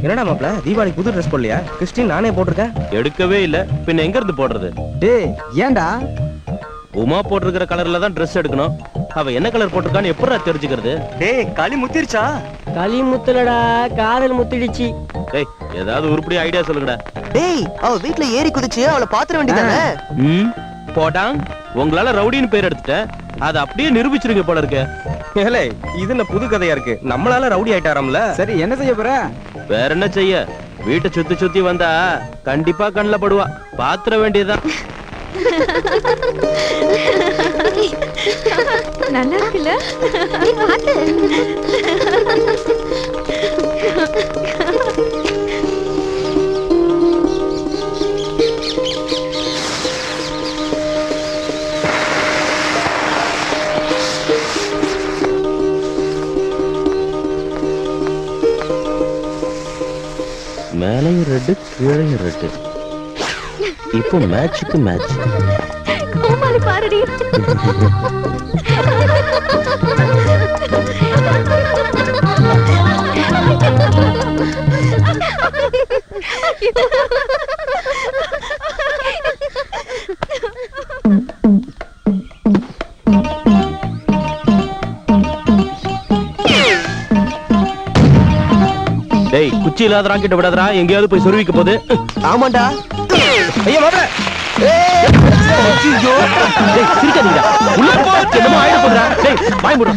என்னடா மாப்ள தீபாவளி புது ட்ரெஸ் போடலையா? கிறிஸ்டின் நானே போட்டிருக்கேன். எடுக்கவே இல்ல, பின்ன எங்க இருந்து போடுறது? டேய் ஏன்டா? உமா போட்டிருக்கிற கலர்ல தான் ட்ரெஸ் எடுக்கணும். அவ என்ன கலர் போட்டிருக்கான்னு எப்படா தெரிஞ்சுக்கிறது? டேய் களி முத்திருச்சா? களி முத்தலடா, காதல் முத்திடுச்சு. டேய் ஏதாவது உருப்படி ஐடியா சொல்லுங்கடா. டேய் அவ வீட்ல ஏறி குதிச்சு அவளை பாத்துற வேண்டியதானே? போடாங், உங்களால ரவுடின்னு பேர் எடுத்துட்டேன், அதை அப்படியே நிரூபிச்சிருங்க போல இருக்க. ஏலே இது என்ன புது கதையா இருக்கு? நம்மளால ரவுடி ஆயிட்டாராம்ல. சரி என்ன செய்ய போற? வேற என்ன செய்ய, வீட்டை சுத்தி சுத்தி வந்தா கண்டிப்பா கண்ணுல படுவா, பாத்துற வேண்டியதுதான். நல்லா இருக்குல்ல? மேலையும் ரெட்டு கீழையும் ரெட்டு, இப்போ மேட்சுக்கு மேட்ச். கோமாளி பாருடி. டேய் குச்சி இல்லாதரா கிட்ட விடாதரா, எங்கேயாவது போய் சொருவிக்க போகுது. ஆமாண்டா. ஐயா மாப்ள சிரிக்காதீங்க, உள்ள போ, என்னமோ ஆயிட போகுதுடா. டேய் வாய் மூடு.